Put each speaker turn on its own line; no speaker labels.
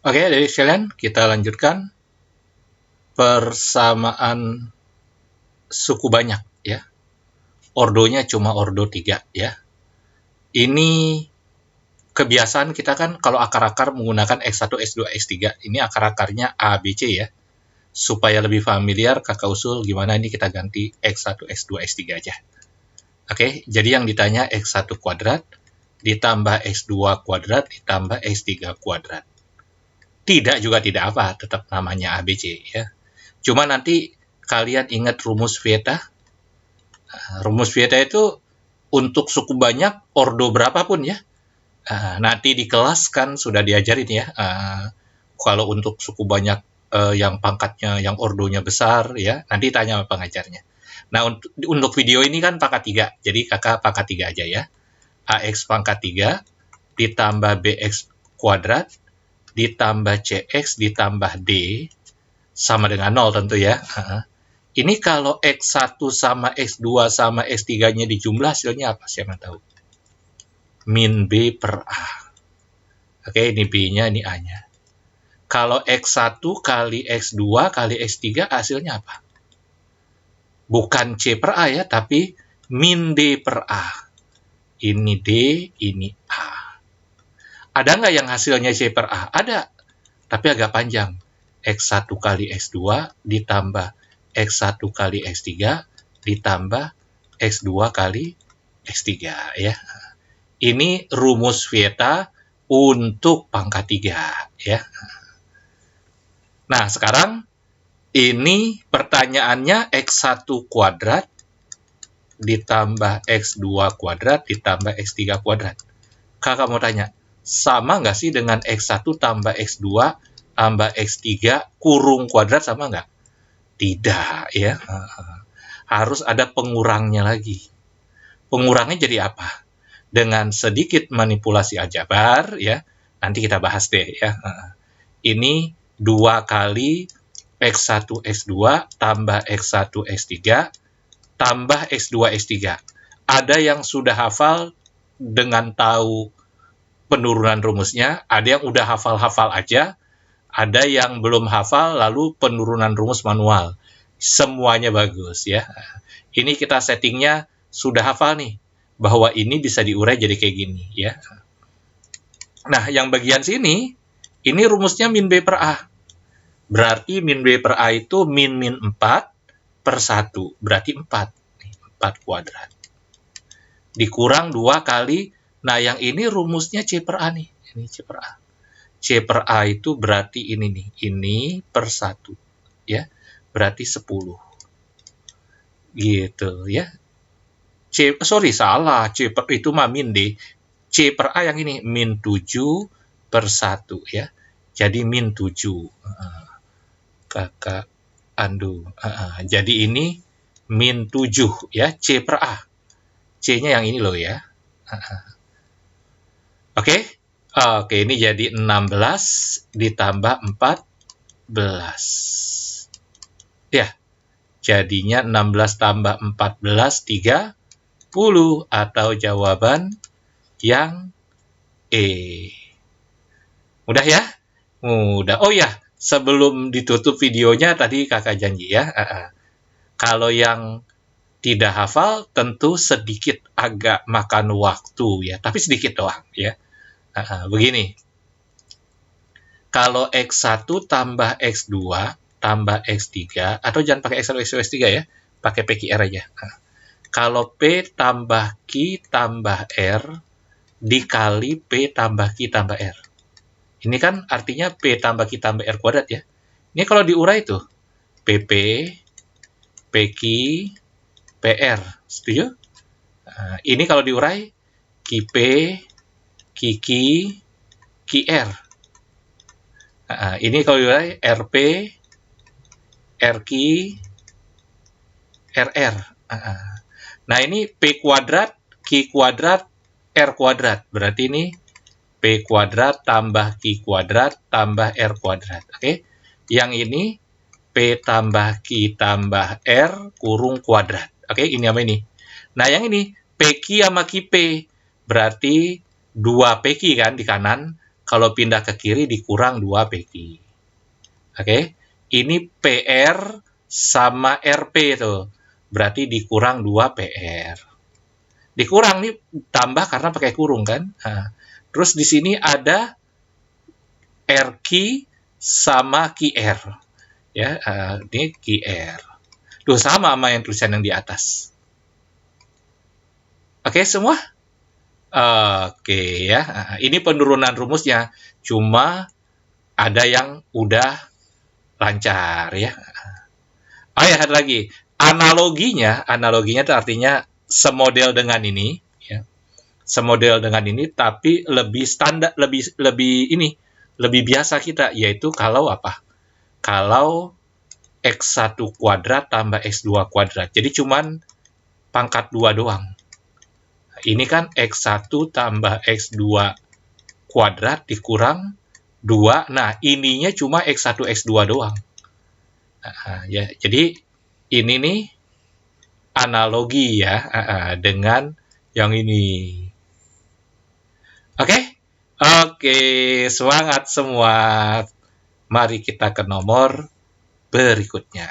Oke, dari sekalian kita lanjutkan persamaan suku banyak ya. Ordonya cuma ordo 3 ya. Ini kebiasaan kita kan kalau akar-akar menggunakan X1, X2, X3. Ini akar-akarnya A, B, C ya. Supaya lebih familiar, kakak usul gimana ini kita ganti X1, X2, X3 aja. Oke, jadi yang ditanya X1 kuadrat ditambah X2 kuadrat ditambah X3 kuadrat. Tidak juga tidak apa, tetap namanya ABC ya. Cuma nanti kalian ingat rumus Vieta. Rumus Vieta itu untuk suku banyak ordo berapapun ya. Nanti di kelas kan sudah diajarin ya. Kalau untuk suku banyak yang pangkatnya, yang ordonya besar ya, nanti tanya sama pengajarnya. Nah, untuk video ini kan pangkat 3, jadi kakak pangkat 3 aja ya. AX pangkat 3 ditambah BX kuadrat ditambah CX ditambah D sama dengan 0 tentu ya. Ini kalau X1 sama X2 sama X3-nya dijumlah hasilnya apa? Siapa tahu? Min B per A. Oke, ini B-nya, ini A-nya. Kalau X1 kali X2 kali X3 hasilnya apa? Bukan C per A ya, tapi min D per A. Ini D, ini A. Ada nggak yang hasilnya C per A? Ada, tapi agak panjang. X1 kali X2 ditambah X1 kali X3 ditambah X2 kali X3 ya. Ini rumus Vieta untuk pangkat 3 ya. Nah, sekarang ini pertanyaannya X1 kuadrat ditambah X2 kuadrat ditambah X3 kuadrat. Kakak mau tanya, sama nggak sih dengan X1 tambah X2 tambah X3 kurung kuadrat, sama nggak? Tidak ya. Harus ada pengurangnya lagi. Pengurangnya jadi apa? Dengan sedikit manipulasi aljabar ya. Nanti kita bahas deh ya. Ini 2 kali X1 X2 tambah X1 X3 tambah X2 X3. Ada yang sudah hafal dengan tahu penurunan rumusnya, ada yang udah hafal-hafal aja, ada yang belum hafal lalu penurunan rumus manual. Semuanya bagus ya. Ini kita settingnya sudah hafal nih, bahwa ini bisa diurai jadi kayak gini ya. Nah, yang bagian sini, ini rumusnya min B per A. Berarti min B per A itu min 4 per 1. Berarti 4. 4 kuadrat. Dikurang 2 kali. Nah, yang ini rumusnya C per A nih. Ini C per A. C per A itu berarti ini nih. Ini per 1. Ya. Berarti 10. Gitu ya. Salah. C per itu mah min D. C per A yang ini. Min 7 per 1 ya. Jadi min 7. Kakak Andu. Jadi ini min 7 ya. C per A. C-nya yang ini loh ya. Oke. Oke, ini jadi 16 ditambah 14. Ya. Jadinya 16 tambah 14, 30. Atau jawaban yang E. Mudah ya? Mudah. Oh ya, sebelum ditutup videonya tadi kakak janji ya. Kalau yang tidak hafal tentu sedikit agak makan waktu ya, tapi sedikit doang ya. Begini, kalau X1 tambah X2 tambah X3, atau jangan pakai X1, X2, X3 ya, pakai PQR aja. Kalau P tambah Q tambah R dikali P tambah Q tambah R. Ini kan artinya P tambah Q tambah R kuadrat ya. Ini kalau diurai tuh, PP, PQ, PR. Setuju? Ini kalau diurai, QP, QQ, QR. Ini kalau diurai, RP, RQ, RR. Nah, ini P kuadrat, Q kuadrat, R kuadrat. Berarti ini P kuadrat tambah Q kuadrat tambah R kuadrat. Oke? Yang ini P tambah Q tambah R kurung kuadrat. Oke, ini apa ini? Nah, yang ini PQ sama QP. Berarti 2 PQ kan di kanan Kalau pindah ke kiri dikurang 2 PQ. Oke, ini PR sama RP tuh. Berarti dikurang 2 PR. Dikurang nih, tambah karena pakai kurung kan. Nah, terus di sini ada RQ sama QR. Ya, ini QR. Tuh sama yang tulisan yang di atas. Oke, semua? Oke ya. Ini penurunan rumusnya. Cuma ada yang udah lancar ya. Oh ya, ada lagi. Analoginya itu artinya semodel dengan ini, ya. Semodel dengan ini, tapi lebih standar, lebih biasa kita, yaitu kalau apa? Kalau X1 kuadrat tambah X2 kuadrat. Jadi cuman pangkat 2 doang. Ini kan X1 tambah X2 kuadrat dikurang 2. Nah, ininya cuma X1, X2 doang. Ya, jadi ini nih analogi ya dengan yang ini. Oke? Oke, semangat semua. Mari kita ke nomor berikutnya.